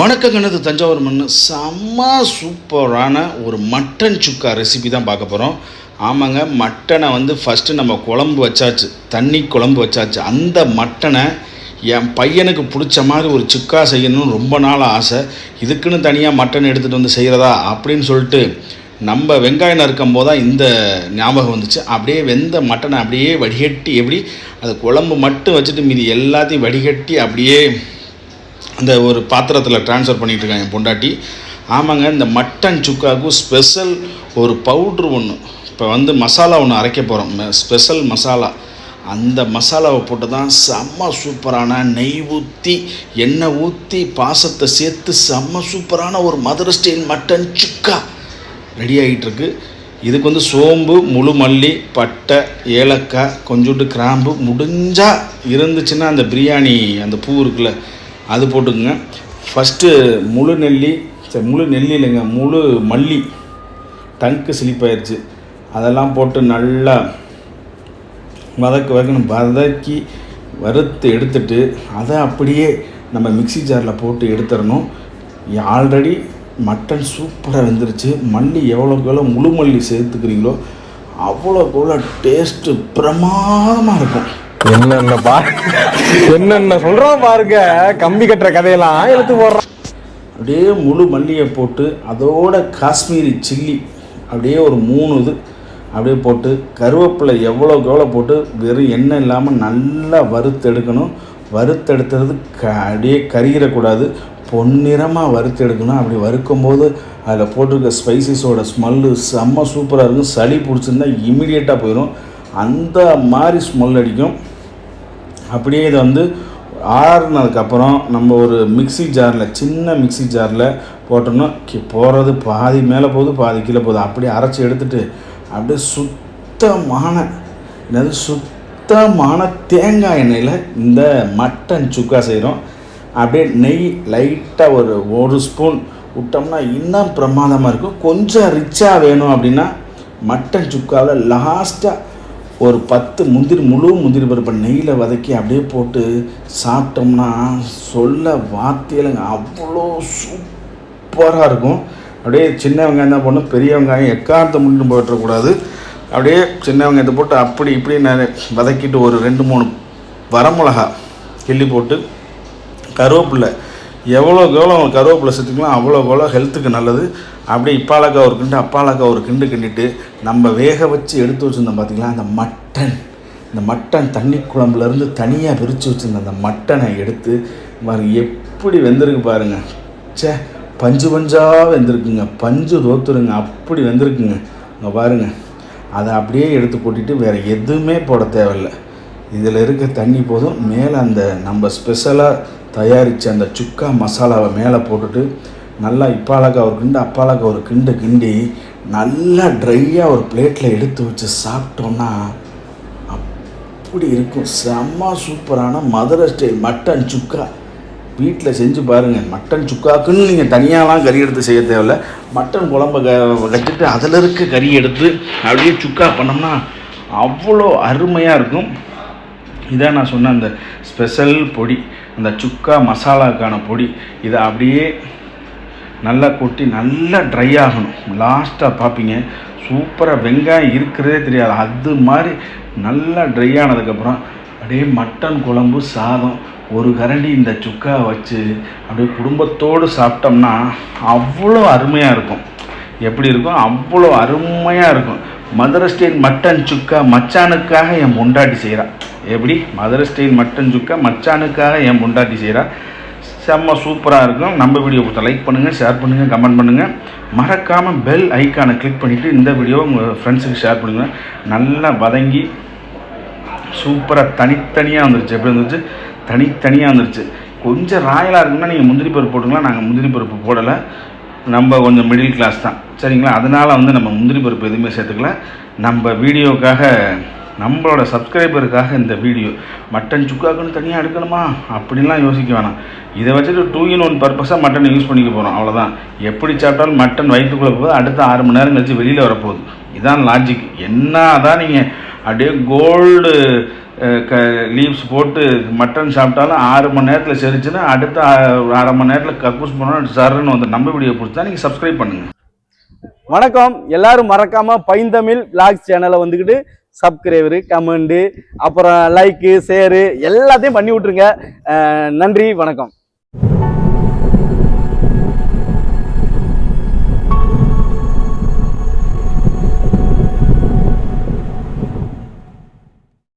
வணக்கங்கனது தஞ்சாவூர் மண் செம்ம சூப்பரான ஒரு மட்டன் சுக்கா ரெசிபி தான் பார்க்க போகிறோம். ஆமாங்க, மட்டனை ஃபஸ்ட்டு நம்ம குழம்பு வச்சாச்சு, தண்ணி குழம்பு வச்சாச்சு. அந்த மட்டனை என் பையனுக்கு பிடிச்ச மாதிரி ஒரு சுக்கா செய்யணும்னு ரொம்ப நாள் ஆசை. இதுக்குன்னு தனியாக மட்டன் எடுத்துகிட்டு செய்கிறதா அப்படின்னு சொல்லிட்டு நம்ம வெங்காயம் நறுக்கும் போது தான் இந்த ஞாபகம் வந்துச்சு. அப்படியே வெந்த மட்டனை அப்படியே வடிகட்டி, எப்படி அது குழம்பு மட்டும் வச்சுட்டு மீதி எல்லாத்தையும் வடிகட்டி அப்படியே அந்த ஒரு பாத்திரத்தில் ட்ரான்ஸ்ஃபர் பண்ணிகிட்டு இருக்காங்க என் பொண்டாட்டி. ஆமாங்க, இந்த மட்டன் சுக்காவுக்கு ஸ்பெஷல் ஒரு பவுட்ரு ஒன்று, இப்போ மசாலா ஒன்று அரைக்க போகிறோம், ஸ்பெஷல் மசாலா. அந்த மசாலாவை போட்டு தான் செம்ம சூப்பரான நெய் ஊற்றி எண்ணெய் ஊற்றி பாசத்தை சேர்த்து செம்ம சூப்பரான ஒரு மதுரை ஸ்டைல் மட்டன் சுக்கா ரெடி ஆகிட்டுருக்கு. இதுக்கு சோம்பு, முழு மல்லி, பட்டை, ஏலக்காய், கொஞ்சோண்டு கிராம்பு, முடிஞ்சால் இருந்துச்சுன்னா அந்த பிரியாணி அந்த பூ இருக்குல்ல அது போட்டுக்குங்க. ஃபஸ்ட்டு முழு நெல்லி இல்லைங்க, முழு மல்லி டங்க்கு சிலிப்பாயிருச்சு, அதெல்லாம் போட்டு நல்லா வதக்கி வறுத்து எடுத்துட்டு அதை அப்படியே நம்ம மிக்ஸி ஜாரில் போட்டு எடுத்துடணும். ஆல்ரெடி மட்டன் சூப்பராக வெந்துருச்சு. மல்லி எவ்வளோக்கு எவ்வளோ முழு மல்லி சேர்த்துக்கிறீங்களோ அவ்வளோக்கு எவ்வளோ டேஸ்ட்டு பிரமாதமாக இருக்கும். என்னென்ன சொல்றோம் பாருங்க, கம்பி கட்டுற கதையெல்லாம் எடுத்து போடுறோம். அப்படியே முழு மல்லியை போட்டு அதோட காஷ்மீரி சில்லி அப்படியே ஒரு 3 இது அப்படியே போட்டு கருவேப்பிலை எவ்வளோக்கு எவ்வளோ போட்டு வெறும் எண்ணெய் இல்லாமல் நல்லா வறுத்தெடுக்கணும். வறுத்தெடுத்தது அப்படியே கருகிடக்கூடாது, பொன்னிறமாக வறுத்தெடுக்கணும். அப்படி வறுக்கும்போது அதில் போட்டிருக்க ஸ்பைசஸோட ஸ்மெல்லு செம்ம சூப்பராக இருக்கும். சளி பிடிச்சிருந்தா இமீடியட்டாக போயிடும், அந்த மாதிரி ஸ்மெல் அடிக்கும். அப்படியே இதை ஆறுனதுக்கப்புறம் நம்ம ஒரு மிக்ஸி ஜாரில், சின்ன மிக்ஸி ஜாரில் போட்டோம்னா போகிறது பாதி மேலே போகுது பாதி கீழே போகுது, அப்படியே அரைச்சி எடுத்துகிட்டு அப்படியே சுத்தமான தேங்காய் எண்ணெயில் இந்த மட்டன் சுக்கா செய்கிறோம். அப்படியே நெய் லைட்டாக ஒரு ஸ்பூன் விட்டோம்னா இன்னும் பிரமாதமாக இருக்கும். கொஞ்சம் ரிச்சாக வேணும் அப்படின்னா மட்டன் சுக்காவில் லாஸ்ட்டாக ஒரு 10 முழு முந்திரி பருப்பை நெய்யில் வதக்கி அப்படியே போட்டு சாப்பிட்டோம்னா சொல்ல வார்த்தையிலங்க அவ்வளோ சூப்பராக இருக்கும். அப்படியே சின்ன வெங்காயம் தான் போடணும், பெரிய வெங்காயம் எக்காரத்தை முன்னும் போட்டுறக்கூடாது. அப்படியே சின்ன வெங்காயத்தை போட்டு அப்படி இப்படி வதக்கிட்டு ஒரு 2-3 வரமிளகா கிள்ளி போட்டு கருவேப்பில்லை எவ்வளோக்கு எவ்வளோ கருவேப்பிலை சேர்த்துக்கலாம் அவ்வளோக்கு எவ்வளோ ஹெல்த்துக்கு நல்லது. அப்படியே இப்பாலக்காய் ஒரு கிண்டு, அப்பாலக்காய் ஒரு கிண்டிட்டு நம்ம வேக வச்சு எடுத்து வச்சுருந்தோம் பார்த்திங்களா, இந்த மட்டன் தண்ணி குழம்புலேருந்து தனியாக பிரித்து வச்சுருந்த அந்த மட்டனை எடுத்து எப்படி வெந்திருக்கு பாருங்கள். பஞ்சாக வெந்திருக்குங்க, பஞ்சு தோத்துருங்க, அப்படி வெந்திருக்குங்க. அங்கே பாருங்கள், அதை அப்படியே எடுத்து போட்டுட்டு வேறு எதுவுமே போட தேவையில்லை. இதில் இருக்க தண்ணி போதும். மேலே அந்த நம்ம ஸ்பெஷலாக தயாரித்த அந்த சுக்கா மசாலாவை மேலே போட்டுட்டு நல்லா இப்பாலக்காய் ஒரு கிண்டு, அப்பாலக்காய் ஒரு கிண்டி நல்லா ட்ரையாக ஒரு பிளேட்டில் எடுத்து வச்சு சாப்பிட்டோம்னா அப்படி இருக்கும். செம்ம சூப்பரான மதுரை ஸ்டைல் மட்டன் சுக்கா வீட்டில் செஞ்சு பாருங்கள். மட்டன் சுக்காக்குன்னு நீங்கள் தனியாகலாம் கறி எடுத்து செய்ய தேவையில்லை. மட்டன் குழம்பை வச்சுட்டு அதில் இருக்க கறி எடுத்து அப்படியே சுக்கா பண்ணோம்னா அவ்வளோ அருமையாக இருக்கும். இதான் நான் சொன்ன அந்த ஸ்பெஷல் பொடி, அந்த சுக்கா மசாலாக்கான பொடி. இதை அப்படியே நல்லா கொட்டி நல்லா ட்ரை ஆகணும். லாஸ்ட்டாக பார்ப்பீங்க சூப்பராக வெங்காயம் இருக்கிறதே தெரியாது, அது மாதிரி நல்லா ட்ரை ஆனதுக்கப்புறம் அப்படியே மட்டன் குழம்பு சாதம் ஒரு கரண்டி இந்த சுக்கா வச்சு அப்படியே குடும்பத்தோடு சாப்பிட்டோம்னா அவ்வளோ அருமையாக இருக்கும். எப்படி இருக்கும், அவ்வளோ அருமையாக இருக்கும். மதுரை ஸ்டைல் மட்டன் சுக்கா மச்சானுக்காக என் பொண்டாட்டி செய்கிறான். எப்படி மதுரை ஸ்டைல் மட்டன் சுக்கா மச்சானுக்காக என் பொண்டாட்டி செய்கிறா. செம்ம சூப்பராக இருக்கும். நம்ம வீடியோ கொடுத்தா லைக் பண்ணுங்கள், ஷேர் பண்ணுங்கள், கமெண்ட் பண்ணுங்கள். மறக்காமல் பெல் ஐக்கானை கிளிக் பண்ணிவிட்டு இந்த வீடியோ உங்கள் ஃப்ரெண்ட்ஸுக்கு ஷேர் பண்ணுங்கள். நல்லா வதங்கி சூப்பராக தனித்தனியாக வந்துருச்சு. எப்படி வந்துருச்சு, தனித்தனியாக வந்துருச்சு. கொஞ்சம் ராயலாக இருக்குன்னா நீங்கள் முந்திரி பருப்பு போட்டுக்கலாம். நாங்கள் முந்திரி பருப்பு போடலை, நம்ம கொஞ்சம் மிடில் கிளாஸ் தான், சரிங்களா? அதனால் நம்ம முந்திரி பருப்பு எதுவுமே சேர்த்துக்கல. நம்ம வீடியோக்காக, நம்மளோட சப்ஸ்கிரைபருக்காக இந்த வீடியோ. மட்டன் சுக்காக்குன்னு தனியாக எடுக்கணுமா அப்படின்லாம் யோசிக்க வேணாம். இதை வச்சுட்டு 2-in-1 பர்பஸாக மட்டன் யூஸ் பண்ணிக்க போகிறோம், அவ்வளோதான். எப்படி சாப்பிட்டாலும் மட்டன் வயிற்றுக்குள்ளே போகுது, அடுத்த 6 மணி நேரம் கழிச்சு வெளியில் வரப்போகுது. இதான் லாஜிக். என்ன தான் நீங்கள் அப்படியே கோல்டு லீவ்ஸ் போட்டு மட்டன் சாப்பிட்டாலும் 6 மணி நேரத்தில் செரிச்சுன்னா அடுத்த 1/2 மணி நேரத்தில் கக்கூஸ் பண்ணால் சருன்னு வந்து நம்ம வீடியோ பிடிச்சா நீங்கள் சப்ஸ்கிரைப் பண்ணுங்கள். வணக்கம். எல்லாரும் மறக்காம பைந்தமிழ் விளாக்ஸ் சேனலை வந்துக்கிட்டு சப்ஸ்கிரைபரு, கமெண்டு, அப்புறம் லைக்கு, ஷேரு எல்லாத்தையும் பண்ணி விட்ருங்க. நன்றி, வணக்கம்.